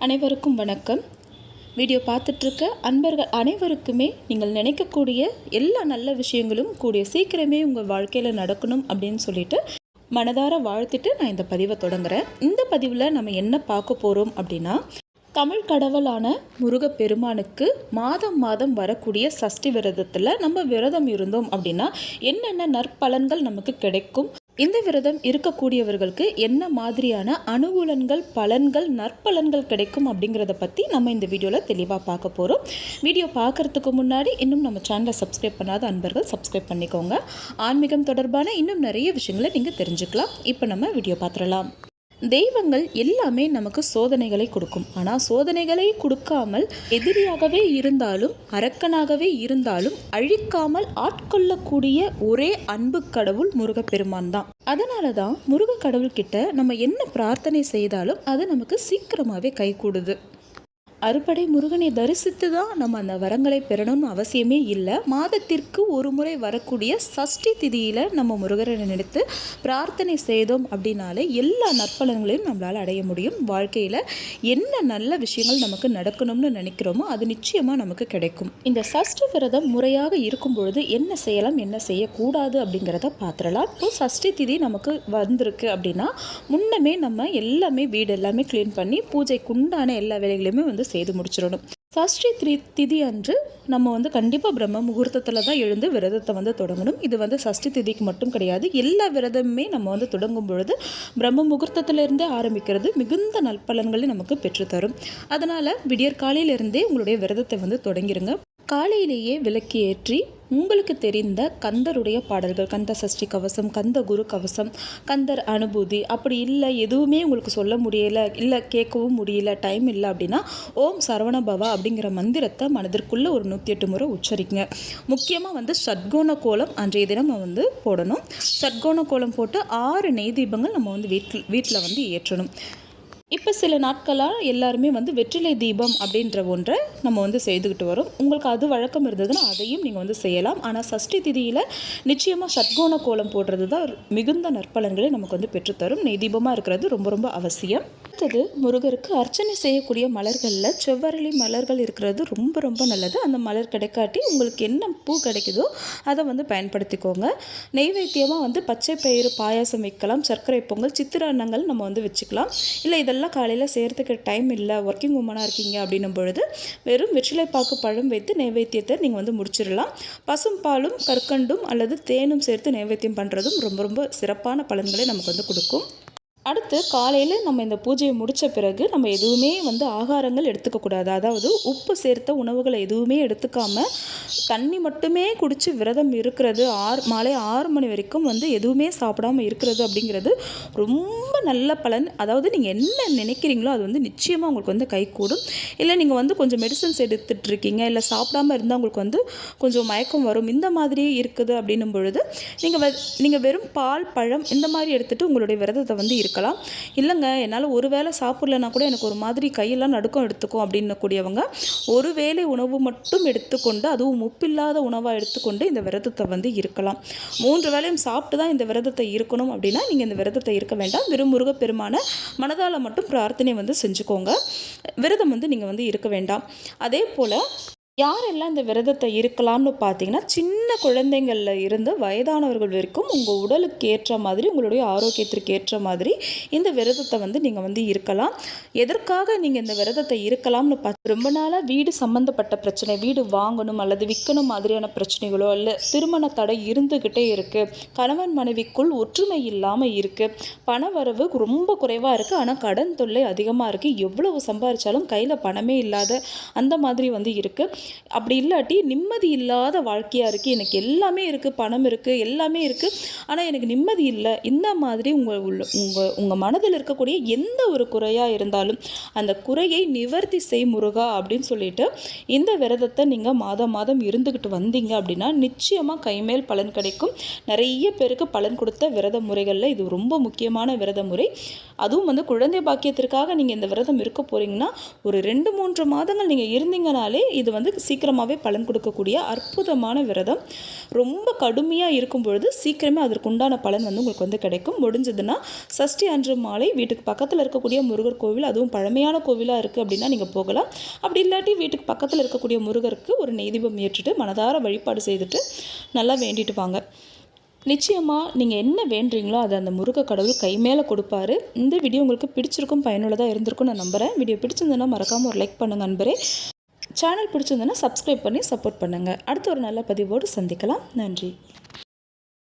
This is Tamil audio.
அனைவருக்கும் வணக்கம். வீடியோ பார்த்துட்ருக்க அன்பர்கள் அனைவருக்குமே நீங்கள் நினைக்கக்கூடிய எல்லா நல்ல விஷயங்களும் கூடிய சீக்கிரமே உங்கள் வாழ்க்கையில் நடக்கணும் அப்படின்னு சொல்லிட்டு மனதார வாழ்த்துட்டு நான் இந்த பதிவை தொடங்குறேன். இந்த பதிவில் நம்ம என்ன பார்க்க போகிறோம் அப்படின்னா, தமிழ் கடவுளான முருகப்பெருமானுக்கு மாதம் மாதம் வரக்கூடிய சஷ்டி விரதத்தில் நம்ம விரதம் இருந்தோம் அப்படின்னா என்னென்ன நற்பலன்கள் நமக்கு கிடைக்கும், இந்த விரதம் இருக்கக்கூடியவர்களுக்கு என்ன மாதிரியான அனுகூலங்கள், பலன்கள், நற்பலன்கள் கிடைக்கும் அப்படிங்கிறத பற்றி நம்ம இந்த வீடியோவில் தெளிவாக பார்க்க போகிறோம். வீடியோ பார்க்குறதுக்கு முன்னாடி இன்னும் நம்ம சேனலை சப்ஸ்கிரைப் பண்ணாத அன்பர்கள் சப்ஸ்கிரைப் பண்ணிக்கோங்க. ஆன்மீகம் தொடர்பான இன்னும் நிறைய விஷயங்களை நீங்கள் தெரிஞ்சுக்கலாம். இப்போ நம்ம வீடியோ பார்த்துடலாம். தெய்வங்கள் எல்லாமே நமக்கு சோதனைகளை கொடுக்கும். ஆனால் சோதனைகளை கொடுக்காமல் எதிரியாகவே இருந்தாலும் அரக்கனாகவே இருந்தாலும் அழிக்காமல் ஆட்கொள்ளக்கூடிய ஒரே அன்பு கடவுள் முருகப்பெருமான் தான். அதனால தான் முருக கடவுள்கிட்ட நம்ம என்ன பிரார்த்தனை செய்தாலும் அது நமக்கு சீக்கிரமாகவே கைகூடுது. அறுபடை முருகனை தரிசித்து தான் நம்ம அந்த வரங்களை பெறணும்னு அவசியமே இல்லை. மாதத்திற்கு ஒரு முறை வரக்கூடிய சஷ்டி திதியில் நம்ம முருகரை நினைத்து பிரார்த்தனை செய்தோம் அப்படின்னாலே எல்லா நற்பலன்களையும் நம்மளால் அடைய முடியும். வாழ்க்கையில் என்ன நல்ல விஷயங்கள் நமக்கு நடக்கணும்னு நினைக்கிறோமோ அது நிச்சயமாக நமக்கு கிடைக்கும். இந்த சஷ்டி விரதம் முறையாக இருக்கும் பொழுது என்ன செய்யலாம், என்ன செய்யக்கூடாது அப்படிங்கிறத பார்த்துடலாம். இப்போ சஷ்டி திதி நமக்கு வந்திருக்கு அப்படின்னா முன்னமே நம்ம எல்லாமே வீடு எல்லாமே க்ளீன் பண்ணி பூஜைக்கு உண்டான எல்லா வேலைகளையுமே செய்து முடிச்சிடணும். சஷ்டி திதி அன்று நம்ம கண்டிப்பாக பிரம்ம முகூர்த்தத்தில் தான் எழுந்து விரதத்தை தொடங்கணும். இது சஷ்டி திதிக்கு மட்டும் கிடையாது. எல்லா விரதமுமே நம்ம தொடங்கும் பொழுது பிரம்ம முகூர்த்தத்திலிருந்தே ஆரம்பிக்கிறது மிகுந்த நற்பலன்களை நமக்கு பெற்றுத்தரும். அதனால் விடியற் காலையிலிருந்தே உங்களுடைய விரதத்தை தொடங்கிருங்க. காலையிலேயே விளக்கு ஏற்றி உங்களுக்கு தெரிந்த கந்தருடைய பாடல்கள், கந்த சஷ்டி கவசம், கந்த குரு கவசம், கந்தர் அனுபூதி, அப்படி இல்லை எதுவுமே உங்களுக்கு சொல்ல முடியலை, இல்லை கேட்கவும் முடியல, டைம் இல்லை அப்படின்னா ஓம் சரவண பவா அப்படிங்கிற மந்திரத்தை மனதிற்குள்ளே ஒரு 108 முறை உச்சரிக்குங்க. முக்கியமாக ஷட்கோண கோலம் அன்றைய தினம் நம்ம போடணும். ஷட்கோண கோலம் போட்டு 6 நெய் தீபங்கள் நம்ம வீட்டில் ஏற்றணும். இப்போ சில நாட்களாக எல்லாருமே வெற்றிலை தீபம் அப்படின்ற ஒன்றை நம்ம செய்துக்கிட்டு வரோம். உங்களுக்கு அது வழக்கம் இருந்ததுன்னா அதையும் நீங்கள் செய்யலாம். ஆனால் சஷ்டி திதியில் நிச்சயமாக ஷட்கோண கோலம் போடுறது தான் மிகுந்த நற்பலன்களை நமக்கு பெற்றுத்தரும். நெய் தீபமாக இருக்கிறது ரொம்ப ரொம்ப அவசியம். அடுத்தது முருகருக்கு அர்ச்சனை செய்யக்கூடிய மலர்களில் செவ்வரளி மலர்கள் இருக்கிறது ரொம்ப ரொம்ப நல்லது. அந்த மலர் கிடைக்காட்டி உங்களுக்கு என்ன பூ கிடைக்குதோ அதை பயன்படுத்திக்கோங்க. நெய்வேத்தியமாக பச்சை பயிறு பாயாசம் வைக்கலாம், சர்க்கரை பொங்கல், சித்திரான்னங்கள் நம்ம வச்சுக்கலாம். இல்லை இதெல்லாம் காலையில் செய்கிறதுக்கு டைம் இல்லை, ஒர்க்கிங் உமனாக இருக்கீங்க அப்படின்னும் பொழுது வெறும் வெற்றிலைப்பாக்கு பழம் வைத்து நைவேத்தியத்தை நீங்கள் முடிச்சிடலாம். பசும் பாலும் கற்கண்டும் அல்லது தேனும் சேர்த்து நைவேத்தியம் பண்ணுறதும் ரொம்ப ரொம்ப சிறப்பான பலன்களை நமக்கு கொடுக்கும். அடுத்து காலையில் நம்ம இந்த பூஜையை முடித்த பிறகு நம்ம எதுவுமே ஆகாரங்கள் எடுத்துக்கக்கூடாது. அதாவது உப்பு சேர்த்த உணவுகளை எதுவுமே எடுத்துக்காமல் தண்ணி மட்டுமே குடித்து விரதம் இருக்கிறது, மாலை 6 மணி வரைக்கும் எதுவுமே சாப்பிடாமல் இருக்கிறது அப்படிங்கிறது ரொம்ப நல்ல பலன். அதாவது நீங்கள் என்ன நினைக்கிறீங்களோ அது நிச்சயமாக உங்களுக்கு கைகூடும். இல்லை நீங்கள் கொஞ்சம் மெடிசன்ஸ் எடுத்துகிட்ருக்கீங்க, இல்லை சாப்பிடாமல் இருந்தால் உங்களுக்கு கொஞ்சம் மயக்கம் வரும், இந்த மாதிரி இருக்குது அப்படின்னும் பொழுது நீங்கள் வெறும் பால் பழம் இந்த மாதிரி எடுத்துகிட்டு உங்களுடைய விரதத்தை இருக்கலாம். இல்லைங்க என்னால் ஒரு வேளை சாப்பிடலன்னா கூட எனக்கு ஒரு மாதிரி கையெல்லாம் நடுக்கம் எடுத்துக்கும் அப்படின்னு கூடியவங்க ஒரு வேளை உணவு மட்டும் எடுத்துக்கொண்டு, அதுவும் உப்பில்லாத உணவாக எடுத்துக்கொண்டு இந்த விரதத்தை இருக்கலாம். 3 வேளையும் சாப்பிட்டு தான் இந்த விரதத்தை இருக்கணும் அப்படின்னா நீங்கள் இந்த விரதத்தை இருக்க வேண்டாம். வெறும் முருகப்பெருமான மனதால் மட்டும் பிரார்த்தனை செஞ்சுக்கோங்க. விரதம் நீங்கள் இருக்க வேண்டாம். அதே போல் யாரெல்லாம் இந்த விரதத்தை இருக்கலாம்னு பார்த்தீங்கன்னா, சின்ன குழந்தைங்களில் இருந்து வயதானவர்கள் வரைக்கும் உங்கள் உடலுக்கு ஏற்ற மாதிரி, உங்களுடைய ஆரோக்கியத்திற்கு ஏற்ற மாதிரி இந்த விரதத்தை நீங்கள் இருக்கலாம். எதற்காக நீங்கள் இந்த விரதத்தை இருக்கலாம்னு ரொம்ப நாளாக வீடு சம்மந்தப்பட்ட பிரச்சனை, வீடு வாங்கணும் அல்லது விற்கணும் மாதிரியான பிரச்சனைகளோ, இல்லை திருமண தடை இருந்துக்கிட்டே இருக்குது, கணவன் மனைவிக்குள் ஒற்றுமை இல்லாமல் இருக்குது, பண வரவு ரொம்ப குறைவாக இருக்குது, ஆனால் கடன் தொல்லை அதிகமாக இருக்குது, எவ்வளவு சம்பாதிச்சாலும் கையில் பணமே இல்லாத அந்த மாதிரி இருக்குது. அப்படி இல்லாட்டி நிம்மதி இல்லாத வாழ்க்கையாக இருக்குது, எனக்கு எல்லாமே இருக்குது, பணம் இருக்குது, எல்லாமே இருக்குது, ஆனால் எனக்கு நிம்மதி இல்லை, இந்த மாதிரி உங்கள் மனதில் இருக்கக்கூடிய எந்த ஒரு குறையாக இருந்தாலும் அந்த குறையை நிவர்த்தி செய் முருகா அப்படின்னு சொல்லிட்டு இந்த விரதத்தை நீங்கள் மாதம் மாதம் இருந்துக்கிட்டு வந்தீங்க அப்படின்னா நிச்சயமாக கைமேல் பலன் கிடைக்கும். நிறைய பேருக்கு பலன் கொடுத்த விரத முறைகளில் இது ரொம்ப முக்கியமான விரத முறை. அதுவும் குழந்தை பாக்கியத்திற்காக நீங்கள் இந்த விரதம் இருக்க போகிறீங்கன்னா ஒரு 2-3 மாதங்கள் நீங்கள் இருந்தீங்கனாலே இது சீக்கிரமாகவே பலன் கொடுக்கக்கூடிய அற்புதமான விரதம். ரொம்ப கடுமையாக இருக்கும் பொழுது சீக்கிரமே அதற்குண்டான பலன் வந்து உங்களுக்கு வந்து கிடைக்கும். முடிஞ்சதுன்னா சஷ்டி அன்று மாலை வீட்டுக்கு பக்கத்தில் இருக்கக்கூடிய முருகர் கோவில், அதுவும் பழமையான கோவிலாக இருக்குது அப்படின்னா நீங்கள் போகலாம். அப்படி இல்லாட்டி வீட்டுக்கு பக்கத்தில் இருக்கக்கூடிய முருகருக்கு ஒரு நெய் தீபம் ஏற்றிட்டு மனதார வழிபாடு செய்துட்டு நல்லா வேண்டிட்டு வாங்க. நிச்சயமாக நீங்கள் என்ன வேண்டுறீங்களோ அதை அந்த முருக கடவுள் கை மேலே கொடுப்பாரு. இந்த வீடியோ உங்களுக்கு பிடிச்சிருக்கும், பயனுள்ளதாக இருந்திருக்கும் நான் நம்புகிறேன். வீடியோ பிடிச்சிருந்ததுன்னா மறக்காமல் ஒரு லைக் பண்ணுங்கள் நண்பரே. சேனல் பிடிச்சிருந்ததுன்னா சப்ஸ்கிரைப் பண்ணி சப்போர்ட் பண்ணுங்கள். அடுத்த ஒரு நல்ல பதிவோடு சந்திக்கலாம். நன்றி.